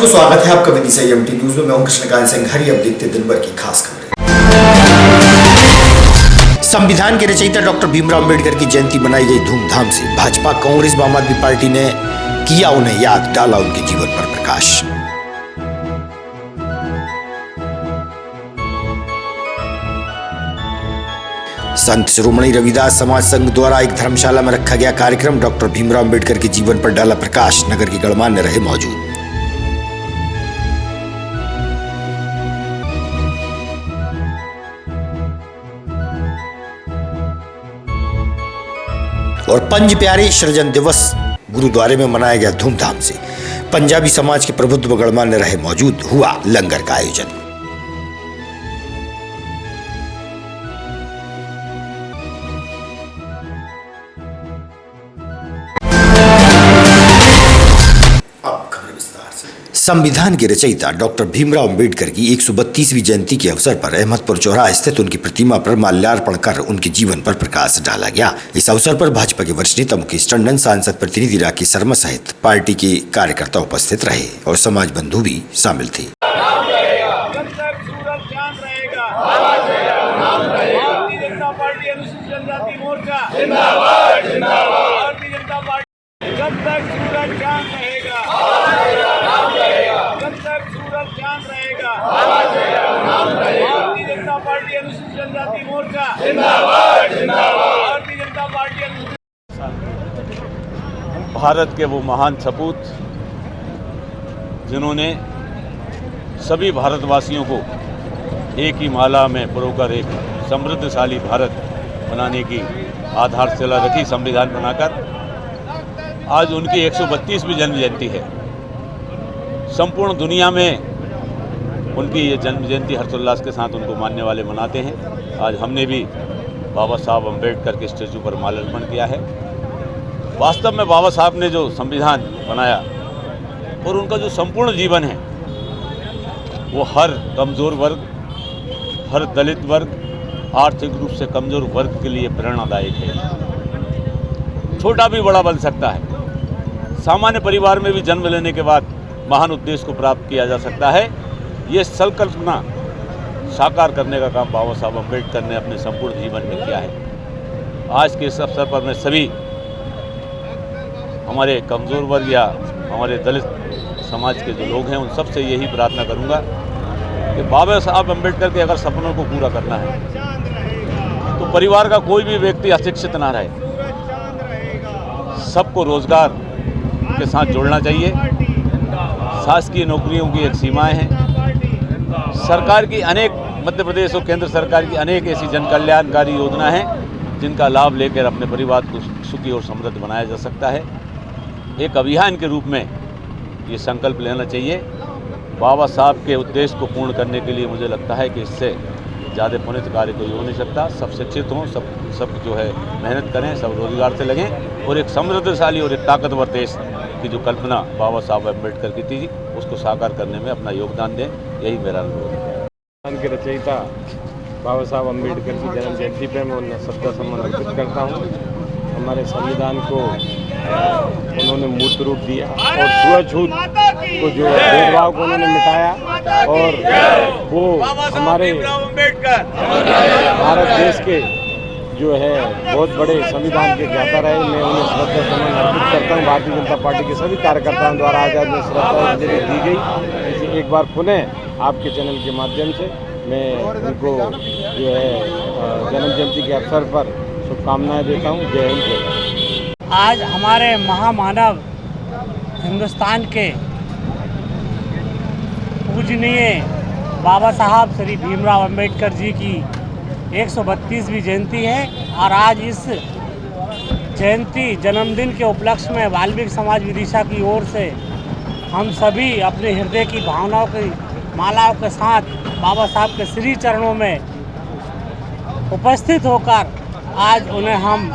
दर्शकों, स्वागत है आपका विदिशा एमटी न्यूज में। मैं हूं कृष्णकांत सिंह। हरी अब देखते दिन भर की खास खबरें। संविधान के रचयिता डॉक्टर भीमराव अंबेडकर की जयंती मनाई गई धूमधाम से। भाजपा, कांग्रेस व आम आदमी पार्टी ने किया उन्हें याद, डाला उनके जीवन पर प्रकाश। संत शिरोमणि रविदास समाज संघ द्वारा एक धर्मशाला में रखा गया कार्यक्रम। डॉक्टर भीमराव अंबेडकर के जीवन पर डाला प्रकाश। नगर के गणमान्य रहे मौजूद। और पंज प्यारे सृजन दिवस गुरुद्वारे में मनाया गया धूमधाम से। पंजाबी समाज के प्रबुद्ध व गणमान्य रहे मौजूद। हुआ लंगर का आयोजन। संविधान के रचयिता डॉक्टर भीमराव अंबेडकर की 132वीं जयंती के अवसर पर अहमदपुर चौराहा स्थित उनकी प्रतिमा पर माल्यार्पण कर उनके जीवन पर प्रकाश डाला गया। इस अवसर पर भाजपा के वरिष्ठ नेता मुकेश टंडन, सांसद प्रतिनिधि राकेश शर्मा सहित पार्टी के कार्यकर्ता उपस्थित रहे और समाज बंधु भी शामिल थे। भारत के वो महान सपूत जिन्होंने सभी भारतवासियों को एक ही माला में परोकर एक समृद्धशाली भारत बनाने की आधारशिला रखी, संविधान बनाकर। आज उनकी 132वीं जन्म जयंती है। संपूर्ण दुनिया में उनकी ये जन्म जयंती हर्षोल्लास के साथ उनको मानने वाले मनाते हैं। आज हमने भी बाबा साहब अम्बेडकर के स्टैचू पर माल्यार्पण किया है। वास्तव में बाबा साहब ने जो संविधान बनाया और उनका जो संपूर्ण जीवन है वो हर कमज़ोर वर्ग, हर दलित वर्ग, आर्थिक रूप से कमज़ोर वर्ग के लिए प्रेरणादायक है। छोटा भी बड़ा बन सकता है। सामान्य परिवार में भी जन्म लेने के बाद महान उद्देश्य को प्राप्त किया जा सकता है। ये संकल्पना साकार करने का काम बाबा साहब अम्बेडकर ने अपने संपूर्ण जीवन में किया है। आज के इस अवसर पर मैं सभी हमारे कमज़ोर वर्ग या हमारे दलित समाज के जो लोग हैं उन सब से यही प्रार्थना करूंगा कि बाबा साहब अम्बेडकर के अगर सपनों को पूरा करना है तो परिवार का कोई भी व्यक्ति अशिक्षित ना रहे, सबको रोजगार के साथ जोड़ना चाहिए। शासकीय नौकरियों की एक सीमाएं हैं। सरकार की अनेक, मध्य प्रदेश और केंद्र सरकार की अनेक ऐसी जन कल्याणकारी योजना हैं जिनका लाभ लेकर अपने परिवार को सुखी और समृद्ध बनाया जा सकता है। एक अभियान के रूप में ये संकल्प लेना चाहिए। बाबा साहब के उद्देश्य को पूर्ण करने के लिए मुझे लगता है कि इससे ज़्यादा पुनित कार्य कोई हो नहीं सकता। सब शिक्षित हों, सब जो है मेहनत करें, सब रोजगार से लगें और एक समृद्धशाली और एक ताकतवर देश की जो कल्पना बाबा साहब अम्बेडकर की थी उसको साकार करने में अपना योगदान दें। यही मेरा अनुरोध है। संविधान के रचयिता बाबा साहब अम्बेडकर की जन्म जयंती पर मैं उन्हें श्रद्धा सम्मान अर्पित करता हूँ। हमारे संविधान को उन्होंने मूर्त रूप दिया और छुआछूत को जो भेदभाव को उन्होंने मिटाया और वो हमारे भारत देश के जो है बहुत बड़े संविधान के ज्ञाता रहे। मैं उन्हें श्रद्धा सम्मान अर्पित करता हूँ। भारतीय जनता पार्टी के सभी कार्यकर्ताओं द्वारा आज में श्रद्धांजलि दी गई। एक बार पुनः आपके चैनल के माध्यम से मैं उनको जो है जन्म जयंती के अवसर पर शुभकामनाएं देता हूँ। जय हिंद, जय भारत। आज हमारे महामानव हिंदुस्तान के पूजनीय बाबा साहब श्री भीमराव अंबेडकर जी की 132वीं जयंती है और आज इस जयंती जन्मदिन के उपलक्ष्य में वाल्मीकि समाज विदिशा की ओर से हम सभी अपने हृदय की भावनाओं की मालाओं के साथ बाबा साहब के श्री चरणों में उपस्थित होकर आज उन्हें हम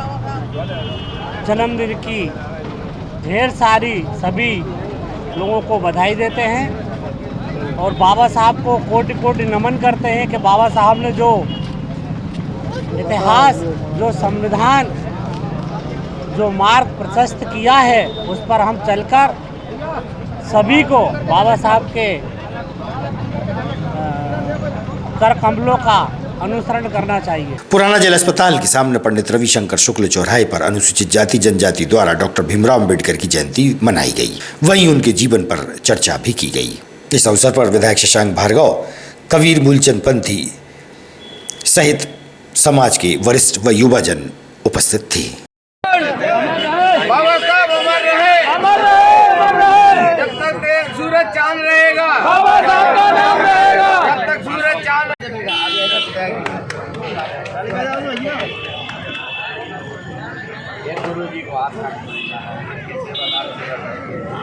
जन्मदिन की ढेर सारी सभी लोगों को बधाई देते हैं और बाबा साहब को कोटि कोटि नमन करते हैं कि बाबा साहब ने जो इतिहास, जो संविधान, जो मार्ग प्रशस्त किया है उस पर हम चलकर सभी को बाबा साहब के कर कमलों का अनुसरण करना चाहिए। पुराना जेल अस्पताल के सामने पंडित रविशंकर शुक्ल चौराहे पर अनुसूचित जाति जनजाति द्वारा डॉक्टर भीमराव अंबेडकर की जयंती मनाई गई। वहीं उनके जीवन पर चर्चा भी की गई। इस अवसर पर विधायक शशांक भार्गव, कबीर मूलचंद पंथी सहित समाज के वरिष्ठ व युवाजन उपस्थित थे। बाबा साहब अमर रहे, जब तक सूरज चांद रहेगा, बाबा साहब का नाम रहेगा, जब तक सूरज चांद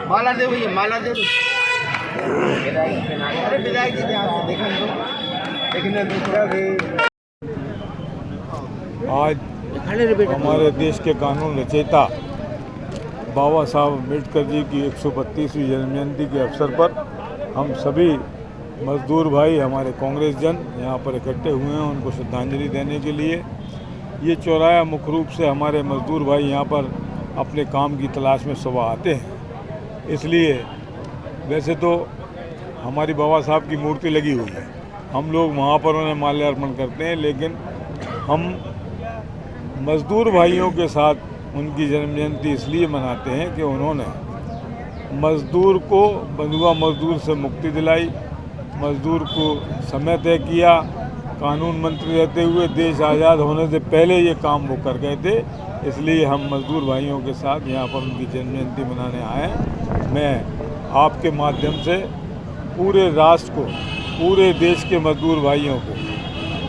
माला दे भैया, माला दे। अरे विधायक जी ध्यान से देखने दो। आज हमारे देश के कानून रचयिता बाबा साहब अम्बेडकर जी की 132वीं जन्म जयंती के अवसर पर हम सभी मजदूर भाई, हमारे कांग्रेस जन यहाँ पर इकट्ठे हुए हैं उनको श्रद्धांजलि देने के लिए। ये चौराहा मुख्य रूप से हमारे मजदूर भाई यहाँ पर अपने काम की तलाश में सुबह आते हैं, इसलिए वैसे तो हमारी बाबा साहब की मूर्ति लगी हुई है, हम लोग वहाँ पर उन्हें माल्यार्पण करते हैं, लेकिन हम मज़दूर भाइयों के साथ उनकी जन्म जयंती इसलिए मनाते हैं कि उन्होंने मज़दूर को बंधुआ मज़दूर से मुक्ति दिलाई, मज़दूर को समय तय किया। कानून मंत्री रहते हुए देश आज़ाद होने से पहले ये काम वो कर गए थे, इसलिए हम मज़दूर भाइयों के साथ यहाँ पर उनकी जन्म जयंती मनाने आए। मैं आपके माध्यम से पूरे राष्ट्र को, पूरे देश के मज़दूर भाइयों को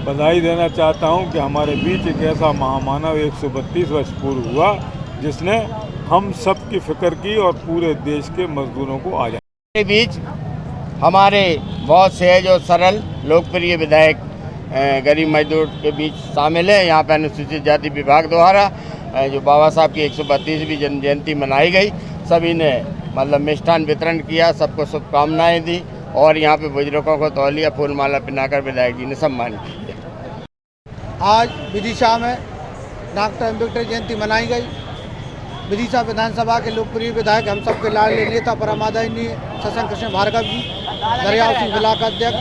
बधाई देना चाहता हूं कि हमारे बीच एक ऐसा महामानव 132 वर्ष पूर्व हुआ जिसने हम सब की फिक्र की और पूरे देश के मजदूरों को आज़ाद। के बीच हमारे बहुत सहज और सरल लोकप्रिय विधायक गरीब मजदूर के बीच शामिल है। यहाँ पर अनुसूचित जाति विभाग द्वारा जो बाबा साहब की 132वीं जन्म जयंती मनाई गई, सभी ने मतलब मिष्ठान वितरण किया, सबको शुभकामनाएँ दी और यहाँ पे बुजुर्गों को तौलिया फूलमाला पहनाकर विधायक जी ने सम्मानित किया। आज विदिशा में डॉक्टर अम्बेडकर जयंती मनाई गई। विदिशा विधानसभा के लोकप्रिय विधायक, हम सबके लाडले नेता परम आदरणीय शशांक कृष्ण भार्गव जी, दरियाव सिंह जिला का अध्यक्ष,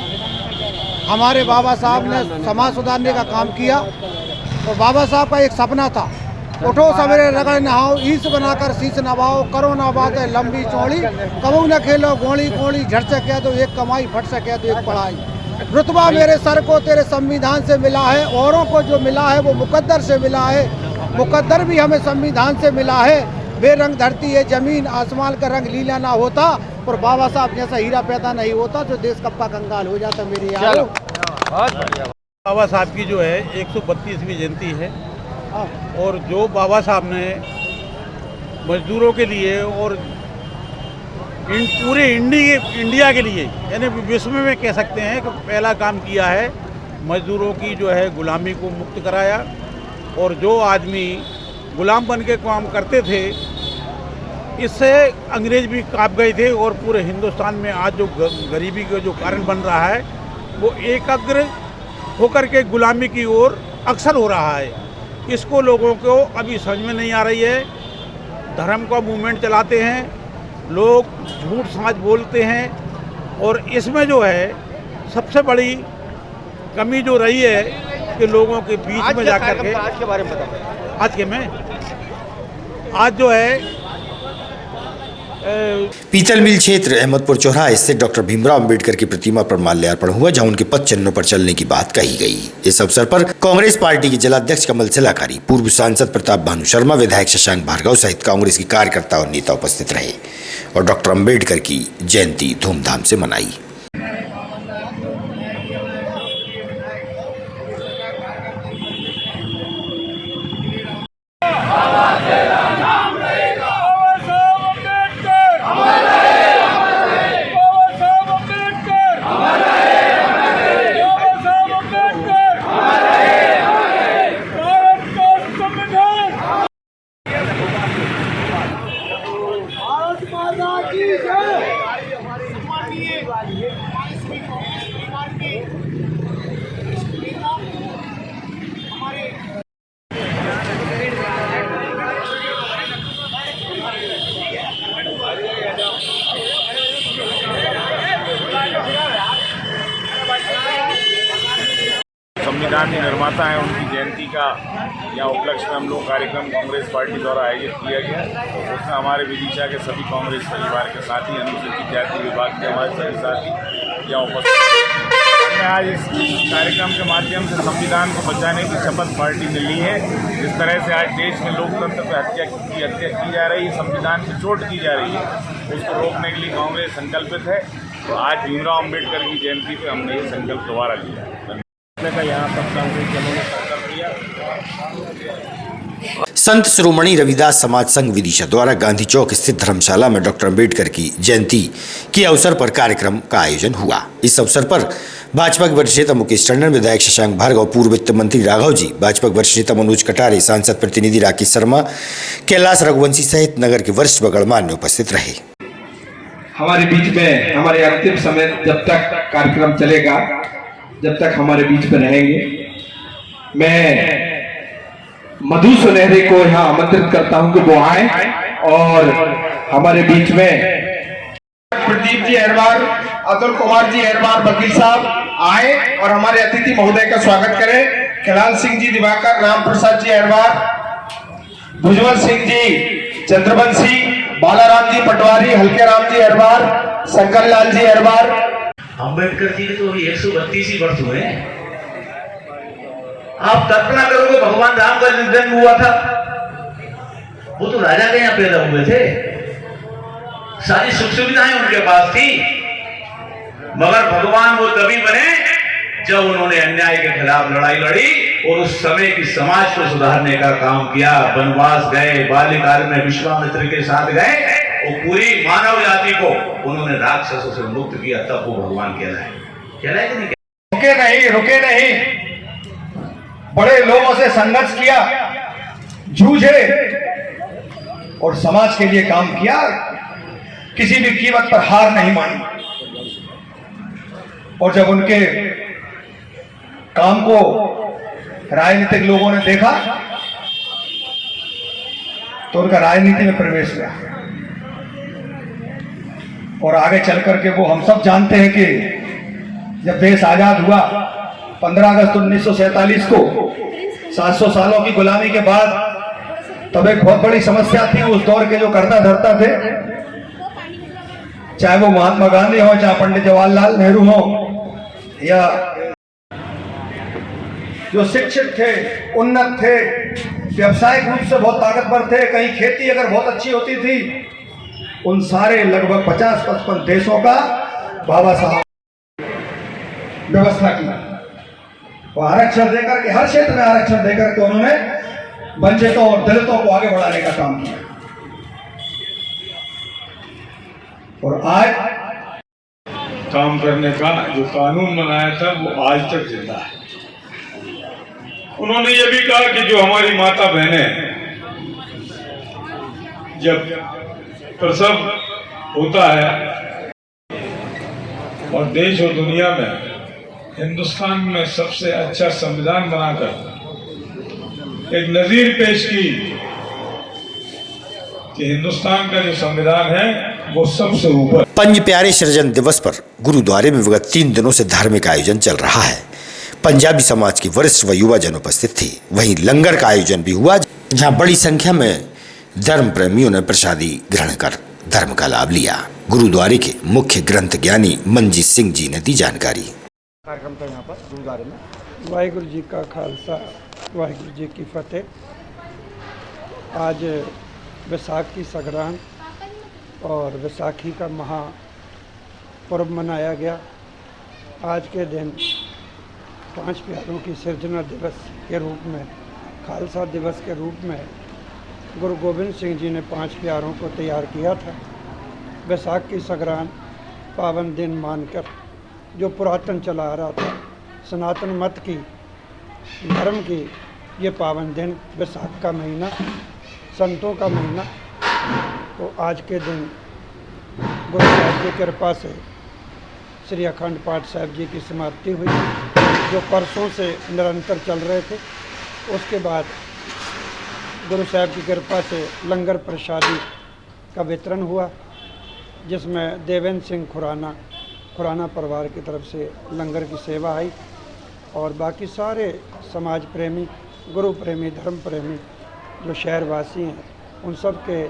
हमारे बाबा साहब ने समाज सुधारने का काम किया और बाबा साहब का एक सपना था, उठो सवेरे रगड़ नहाओ, ईस बनाकर शीश नवाओ, करो ना बातें लंबी चौड़ी, कबू न खेलो गोली गोली, झट से कह दो एक कमाई, फट से कह दो एक पढ़ाई। रुतबा मेरे सर को तेरे संविधान से मिला है, औरों को जो मिला है वो मुकद्दर से मिला है, मुकद्दर भी हमें संविधान से मिला है। बेरंग धरती है जमीन, आसमान का रंग लीला ना होता और बाबा साहब जैसा हीरा पैदा नहीं होता जो देश कप्पा कंगाल हो जाता। मेरी यारो बाबा साहब की जो है 132वीं जयंती है और जो बाबा साहब ने मजदूरों के लिए और पूरे इंडिया के लिए, यानी विश्व में कह सकते हैं कि पहला काम किया है, मजदूरों की जो है गुलामी को मुक्त कराया। और जो आदमी गुलाम बन के काम करते थे, इससे अंग्रेज भी काँप गए थे और पूरे हिंदुस्तान में आज जो गरीबी का जो कारण बन रहा है वो एकाग्र होकर के गुलामी की ओर अक्सर हो रहा है। इसको लोगों को अभी समझ में नहीं आ रही है। धर्म का मूवमेंट चलाते हैं लोग, झूठ साँच बोलते हैं और इसमें जो है सबसे बड़ी कमी जो रही है कि लोगों के बीच में जाकर के आज के बारे में बताओ। आज के में आज जो है पीतल मिल क्षेत्र अहमदपुर चौराहा स्थित डॉक्टर भीमराव अंबेडकर की प्रतिमा पर माल्यार्पण हुआ, जहां उनके पद चिन्हों पर चलने की बात कही गई। इस अवसर पर कांग्रेस पार्टी के जिलाध्यक्ष कमल सिलाकारी, पूर्व सांसद प्रताप भानु शर्मा, विधायक शशांक भार्गव सहित कांग्रेस के कार्यकर्ता और नेता उपस्थित रहे और डॉक्टर अंबेडकर की जयंती धूमधाम से मनाई। भारत माता की जय। संविधान के निर्माता हैं उनकी जयंती का या उपलक्ष्य में हम लोग कार्यक्रम कांग्रेस पार्टी द्वारा आयोजित किया गया। तो उसमें हमारे विदिशा के सभी कांग्रेस परिवार के साथी, अनुसूचित जाति विभाग के हमारे सभी साथी यहाँ उपस्थित। हमने आज इस कार्यक्रम के माध्यम से संविधान को बचाने की शपथ पार्टी ने ली है। जिस तरह से आज देश में लोकतंत्र पर हत्या की जा रही है, संविधान की चोट की जा रही है, उसको रोकने के लिए कांग्रेस संकल्पित है। तो आज भीमराव अम्बेडकर की जयंती पे हमने ये संकल्प दोबारा लिया का यहाँ सब कांग्रेस जनों ने संकल्प लिया। संत शिरोमणि रविदास समाज संघ विदिशा द्वारा गांधी चौक स्थित धर्मशाला में डॉक्टर अम्बेडकर की जयंती के अवसर पर कार्यक्रम का आयोजन हुआ। इस अवसर पर भाजपा के वरिष्ठ नेता मुकेश टंडन, विधायक शशांक भार्गव, पूर्व वित्त मंत्री राघव जी, भाजपा के वरिष्ठ नेता मनोज कटारे, सांसद प्रतिनिधि राकेश शर्मा, कैलाश रघुवंशी सहित नगर के वरिष्ठ व गणमान्य उपस्थित रहे। हमारे बीच में हमारे अंतिम समय जब तक कार्यक्रम चलेगा, जब तक हमारे बीच में रहेंगे, मैं मधु सुनहरे को यहाँ आमंत्रित करता हूं कि वो आए और हमारे बीच में प्रदीप जी अहरवार, अतुल कुमार जी अहरवार वकील साहब आए और हमारे अतिथि महोदय का स्वागत करें। खिलाल सिंह जी दिवाकर, राम प्रसाद जी अहरवार, भुजवंत सिंह जी चंद्रवंशी, बालाराम जी पटवारी, हल्के राम जी अहरवार, शंकर लाल जी अहरवार। अम्बेडकर जी के तो अभी 132 ही वर्ष हुए हैं। आप कल्पना करोगे भगवान राम का जन्म हुआ था, वो तो राजा के यहाँ पैदा हुए थे, सारी सुख सुविधाएं उनके पास थी, मगर भगवान वो तभी बने जब उन्होंने अन्याय के खिलाफ लड़ाई लड़ी और उस समय की समाज को सुधारने का काम किया। वनवास गए, बाल्यकाल में विश्वामित्र के साथ गए और पूरी मानव जाति को उन्होंने राक्षसों से मुक्त किया, तब वो भगवान कहलाए कि नहीं? रुके नहीं, बड़े लोगों से संघर्ष किया, जूझे और समाज के लिए काम किया, किसी भी कीमत पर हार नहीं मानी। और जब उनके काम को राजनीतिक लोगों ने देखा तो उनका राजनीति में प्रवेश हुआ और आगे चल करके वो हम सब जानते हैं कि जब देश आजाद हुआ 15 अगस्त 1947 को 700 सालों की गुलामी के बाद, तब एक बहुत बड़ी समस्या थी उस दौर के जो करता धरता थे, चाहे वो महात्मा गांधी हो, चाहे पंडित जवाहरलाल नेहरू हो, या जो शिक्षित थे, उन्नत थे, व्यवसायिक रूप से बहुत ताकतवर थे, कहीं खेती अगर बहुत अच्छी होती थी, उन सारे लगभग 50-55 देशों का बाबा साहब व्यवस्था की और आरक्षण देकर के, हर क्षेत्र में आरक्षण देकर के उन्होंने वंचितों और दलितों को आगे बढ़ाने का काम किया। और आज काम करने का जो कानून बनाया था वो आज तक जिंदा है। उन्होंने ये भी कहा कि जो हमारी माता बहनें जब प्रसव होता है और देश और दुनिया में हिंदुस्तान में सबसे अच्छा संविधान बनाकर एक नजीर पेश की कि हिंदुस्तान का जो संविधान है वो सबसे ऊपर। पंज प्यारे सृजन दिवस पर गुरुद्वारे में विगत 3 दिनों से धार्मिक आयोजन चल रहा है। पंजाबी समाज के वरिष्ठ व युवा जन उपस्थित थे। वहीं लंगर का आयोजन भी हुआ, जहां बड़ी संख्या में धर्म प्रेमियों ने प्रसादी ग्रहण कर धर्म का लाभ लिया। गुरुद्वारे के मुख्य ग्रंथ ज्ञानी मनजीत सिंह जी ने दी जानकारी। कार्यक्रम था यहाँ पर गुरुद्वारे में। वाहिगुरु जी का खालसा, वाहिगुरु जी की फतेह। आज वैसाख की संक्रांत और वैसाखी का महापर्व मनाया गया। आज के दिन 5 प्यारों की सृजना दिवस के रूप में, खालसा दिवस के रूप में गुरु गोबिंद सिंह जी ने 5 प्यारों को तैयार किया था। वैसाख की संक्रांत पावन दिन मानकर जो पुरातन चला आ रहा था, सनातन मत की, धर्म की, ये पावन दिन, वैसाख का महीना, संतों का महीना, तो आज के दिन गुरु साहब की कृपा से श्री अखंड पाठ साहब जी की समाप्ति हुई, जो परसों से निरंतर चल रहे थे। उसके बाद गुरु साहब की कृपा से लंगर प्रसादी का वितरण हुआ, जिसमें देवेंद्र सिंह खुराना परिवार की तरफ से लंगर की सेवा आई और बाकी सारे समाज प्रेमी, गुरु प्रेमी, धर्म प्रेमी जो शहरवासी हैं, उन सब के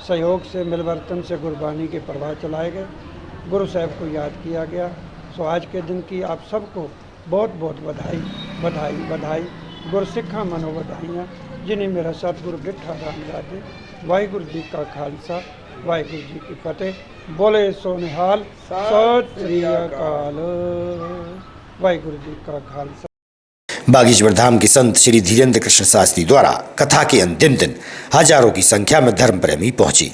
सहयोग से, मिलवर्तन से गुरबानी के प्रवाह चलाए गए, गुरु साहब को याद किया गया। सो आज के दिन की आप सबको बहुत बहुत बधाई बधाई बधाई। गुरसिखा मनो बधाइयाँ, जिन्हें मेरा सतगुरु डिठा रामदास जी। वाहिगुरु जी का खालसा, वाहिगुरु जी की फतेह। बोले सो निहाल, सत श्री अकाल। वाहिगुरु जी का खालसा। बागेश्वर धाम के संत श्री धीरेन्द्र कृष्ण शास्त्री द्वारा कथा के अंतिम दिन हजारों की संख्या में धर्म प्रेमी पहुंचे।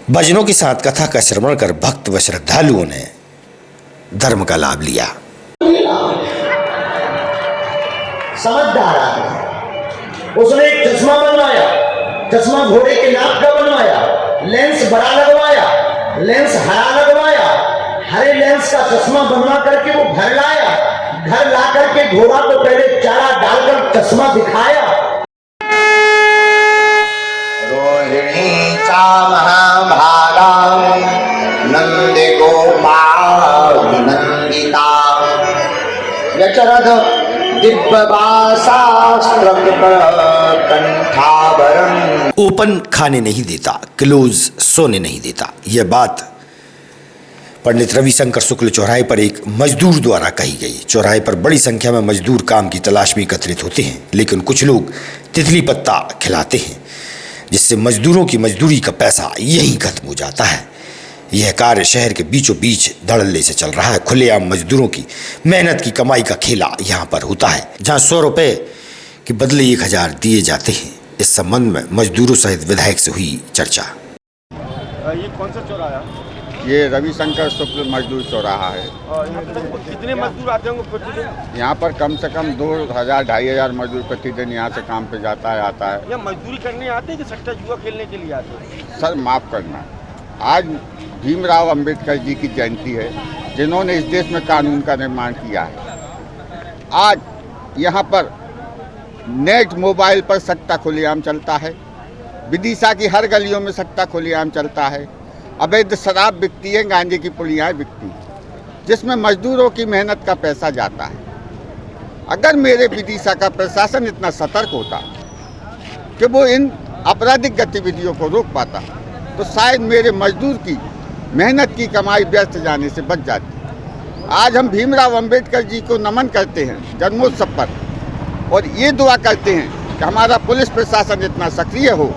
भजनों के साथ कथा का श्रवण कर भक्त व श्रद्धालुओं ने धर्म का लाभ लिया। समझदार आदमी, उसने एक चश्मा बनवाया, चश्मा घोड़े के नाक का बनवाया, लेंस बड़ा लगवाया, लेंस हरा लगवाया, हरे लेंस का चश्मा बनवा करके वो घर लाया, घर ला करके घोड़ा को पहले चारा डालकर चश्मा दिखाया। रोहिणी चा महाभागा नंदे गोपाल नंदिता यचरथ ओपन खाने नहीं देता, क्लोज सोने नहीं देता। यह बात पंडित रविशंकर शुक्ल चौराहे पर एक मजदूर द्वारा कही गई। चौराहे पर बड़ी संख्या में मजदूर काम की तलाश में एकत्रित होते हैं, लेकिन कुछ लोग तितली पत्ता खिलाते हैं, जिससे मजदूरों की मजदूरी का पैसा यहीं खत्म हो जाता है। यह कार्य शहर के बीचों बीच धड़ल्ले से चल रहा है। खुलेआम मजदूरों की मेहनत की कमाई का खेला यहाँ पर होता है, जहाँ 100 रुपये के बदले 1000 दिए जाते हैं। इस संबंध में मजदूरों सहित विधायक से हुई चर्चा। ये कौन सा चौराहा? ये रविशंकर शुक्ल मजदूर चौराहा है। कितने मजदूर आते होंगे प्रतिदिन? यहाँ पर कम से कम 2000-2500 मजदूर प्रतिदिन यहाँ से काम पे जाता है, आता है। या मजदूरी करने आते हैं कि सट्टा जुआ खेलने के लिए आते हैं? सर माफ़ करना, आज भीमराव अंबेडकर जी की जयंती है, जिन्होंने इस देश में कानून का निर्माण किया है। आज यहाँ पर नेट मोबाइल पर सट्टा खुलेआम चलता है, विदिशा की हर गलियों में सट्टा खुलेआम चलता है, अवैध शराब बिकती है, गांजे की पुलियाँ बिकती हैं, जिसमें मजदूरों की मेहनत का पैसा जाता है। अगर मेरे विदिशा का प्रशासन इतना सतर्क होता कि वो इन आपराधिक गतिविधियों को रोक पाता, तो शायद मेरे मजदूर की मेहनत की कमाई व्यर्थ जाने से बच जाती। आज हम भीमराव अंबेडकर जी को नमन करते हैं जन्मोत्सव पर, और ये दुआ करते हैं कि हमारा पुलिस प्रशासन इतना सक्रिय हो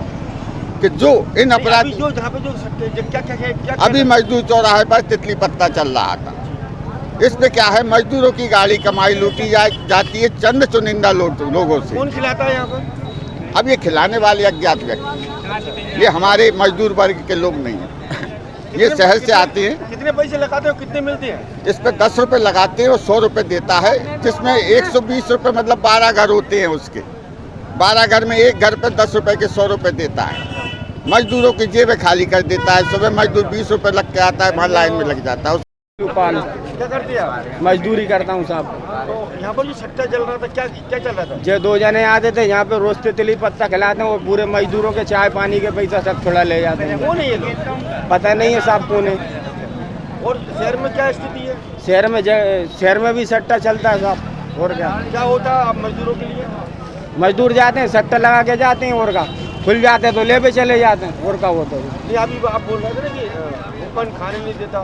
कि जो इन अपराधी क्या अभी मजदूर चौराहे पर तितली पत्ता चल रहा था, इसमें क्या है, मजदूरों की गाड़ी कमाई लूटी जाती है चंद चुनिंदा लोगों से। कौन खिलाता है यहाँ पर? अब ये खिलाने वाले अज्ञात व्यक्ति, ये हमारे मजदूर वर्ग के लोग नहीं हैं, ये शहर से आते हैं। कितने पैसे लगाते हो, कितने मिलते हैं? इस पर 10 रुपये लगाते हैं और 100 रुपये देता है, जिसमें 120 रुपये मतलब 12 घर होते हैं उसके। 12 घर में एक घर पर 10 रुपये के 100 रुपये देता है। मजदूरों की जेबें खाली कर देता है। सुबह मजदूर 20 रुपये लग के आता है, वहाँ लाइन में लग जाता है। क्या करते हैं आप? मजदूरी करता हूँ साहब। तो यहाँ पर जो सट्टा चल रहा था, क्या चल रहा था? जो 2 जने आते थे यहाँ पे रोज तितली पत्ता खिलाते हैं, वो पूरे मजदूरों के चाय पानी के पैसा सब थोड़ा ले जाते हैं। कौन है ये लोग? पता नहीं है साहब कौन है। और शहर में क्या स्थिति है? शहर में भी सट्टा चलता है साहब। और क्या होता है आप मजदूरों के लिए? मजदूर जाते हैं, सट्टा लगा के जाते हैं, और का खुल जाते हैं तो ले पे चले जाते हैं, और का होता है। नहीं, अभी आप बोल रहे थे ना कि ओपन खाने नहीं देता।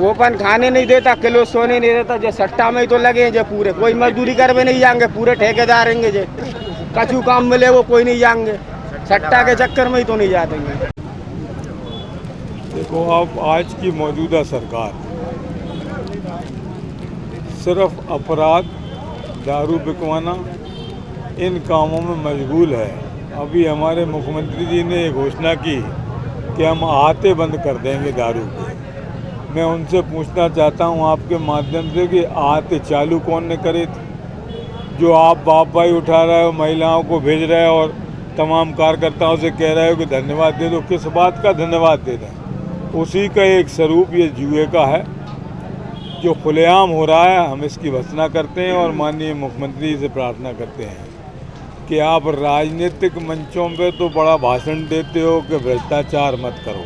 ओपन खाने नहीं देता, किलो सोने नहीं देता, जो सट्टा में ही तो लगे हैं जो पूरे। कोई मजदूरी कर में नहीं जाएंगे, पूरे ठेकेदार रहेंगे जो कछु काम मिले वो कोई नहीं जाएंगे, सट्टा के चक्कर में ही तो नहीं जाते। देखो, आप आज की मौजूदा सरकार सिर्फ अपराध, दारू बिकवाना, इन कामों में मशगूल है। अभी हमारे मुख्यमंत्री जी ने घोषणा की कि हम आहते बंद कर देंगे दारू के। मैं उनसे पूछना चाहता हूं आपके माध्यम से कि आहते चालू कौन ने करे थे? जो आप बाप भाई उठा रहे हो, महिलाओं को भेज रहे हो और तमाम कार्यकर्ताओं से कह रहे हो कि धन्यवाद दे दो, किस बात का धन्यवाद दे दें? उसी का एक स्वरूप ये जुए का है जो खुलेआम हो रहा है। हम इसकी भर्त्सना करते हैं और माननीय मुख्यमंत्री से प्रार्थना करते हैं कि आप राजनीतिक मंचों पे तो बड़ा भाषण देते हो कि भ्रष्टाचार मत करो,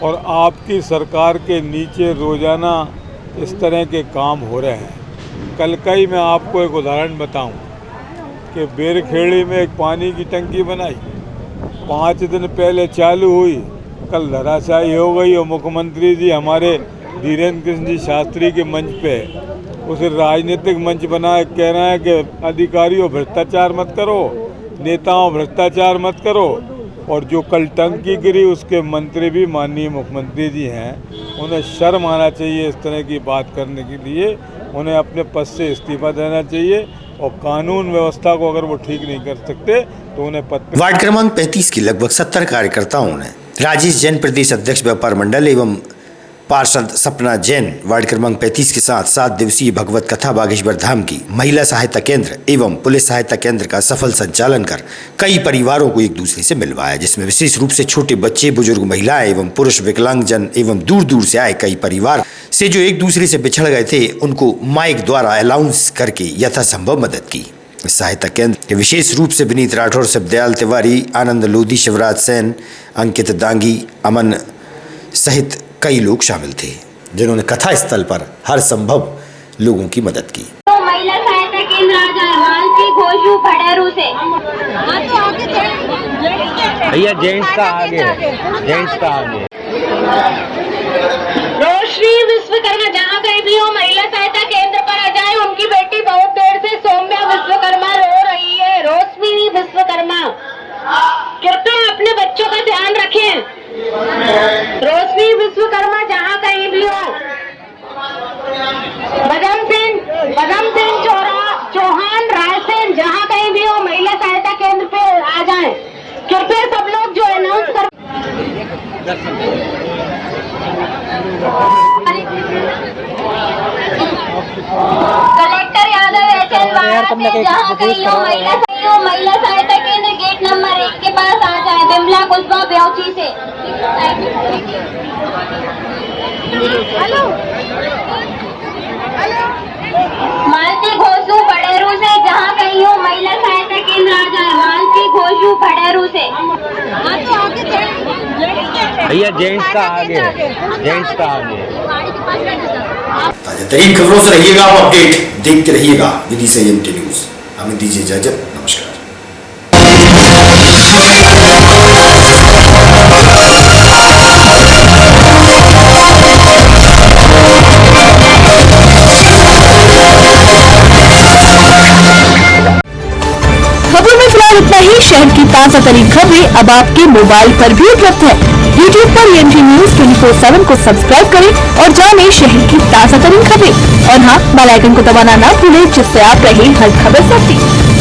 और आपकी सरकार के नीचे रोज़ाना इस तरह के काम हो रहे हैं। कल का ही मैं आपको एक उदाहरण बताऊं कि बेरखेड़ी में एक पानी की टंकी बनाई, 5 दिन पहले चालू हुई, कल धराशायी हो गई और मुख्यमंत्री जी हमारे धीरेन्द्र कृष्ण जी शास्त्री के मंच पे उसे राजनीतिक मंच बनाए, कह रहे हैं कि अधिकारियों भ्रष्टाचार मत करो, नेताओं भ्रष्टाचार मत करो। और जो कल टंकी गिरी उसके मंत्री भी माननीय मुख्यमंत्री जी हैं, उन्हें शर्म आना चाहिए इस तरह की बात करने के लिए, उन्हें अपने पद से इस्तीफा देना चाहिए और कानून व्यवस्था को अगर वो ठीक नहीं कर सकते तो उन्हें पद। वार्ड क्रमांक 35 की लगभग 70 कार्यकर्ताओं ने राजेश जैन प्रदेश अध्यक्ष व्यापार मंडल एवं पार्षद सपना जैन वार्ड क्रमांक 35 के साथ 7 दिवसीय भगवत कथा बागेश्वर धाम की महिला सहायता केंद्र एवं पुलिस सहायता केंद्र का सफल संचालन कर कई परिवारों को एक दूसरे से मिलवाया, जिसमें विशेष रूप से छोटे बच्चे, बुजुर्ग महिलाएं एवं पुरुष विकलांगजन एवं दूर दूर से आए कई परिवार से जो एक दूसरे से बिछड़ गए थे, उनको माइक द्वारा अनाउंस करके यथासंभव मदद की। इस सहायता केंद्र के विशेष रूप से विनीत राठौर, शिवदयाल तिवारी, आनंद लोधी, शिवराज सेन, अंकित दांगी, अमन सहित कई लोग शामिल थे, जिन्होंने कथा स्थल पर हर संभव लोगों की मदद की। तो महिला सहायता केंद्र आ जाए माल की घोषू फडेरू से। भैया जेंट्स का आगे, जेंट्स का आगे। रोशनी विश्वकर्मा जहाँ कहीं भी हो महिला सहायता केंद्र पर आ जाए। उनकी बेटी बहुत देर से सौम्या विश्वकर्मा रो रही है। रोशनी विश्वकर्मा कृपया अपने बच्चों का ध्यान रखें। रोशनी विश्वकर्मा जहाँ कहीं भी हो। बदम सिंह चौहान रायसेन जहाँ कहीं भी हो महिला सहायता केंद्र पे आ जाएं। कृपया सब लोग जो अनाउंस कर। कलेक्टर यादव जहाँ कहीं हो महिला सहायता केंद्र गेट नंबर 1 के पास आ जाए। बिमला कुशवा ब्यौची से। हेलो मालती घोषू फडेरू से जहाँ कहीं हो महिला सहायता केंद्र आ जाए। मालती घोषू फडेरू से। भैया जेंट्स का आगे, जेंट्स का आगे। ताजा तरीन खबरों से रहिएगा आप अपडेट देखते रहिएगा विदिशा एमटी न्यूज। हमें दीजिए इजाजत, नमस्कार। खबरों में फिलहाल इतना ही। शहर की ताजा तरीन खबरें अब आपके मोबाइल पर भी उपलब्ध है। YouTube पर एमटी न्यूज 24/7 को सब्सक्राइब करें और जानें शहर की ताजा तरीन खबरें। और हाँ, बेल आइकन को दबाना ना भूलें, जिससे आप रहे हर खबर से अपडेट।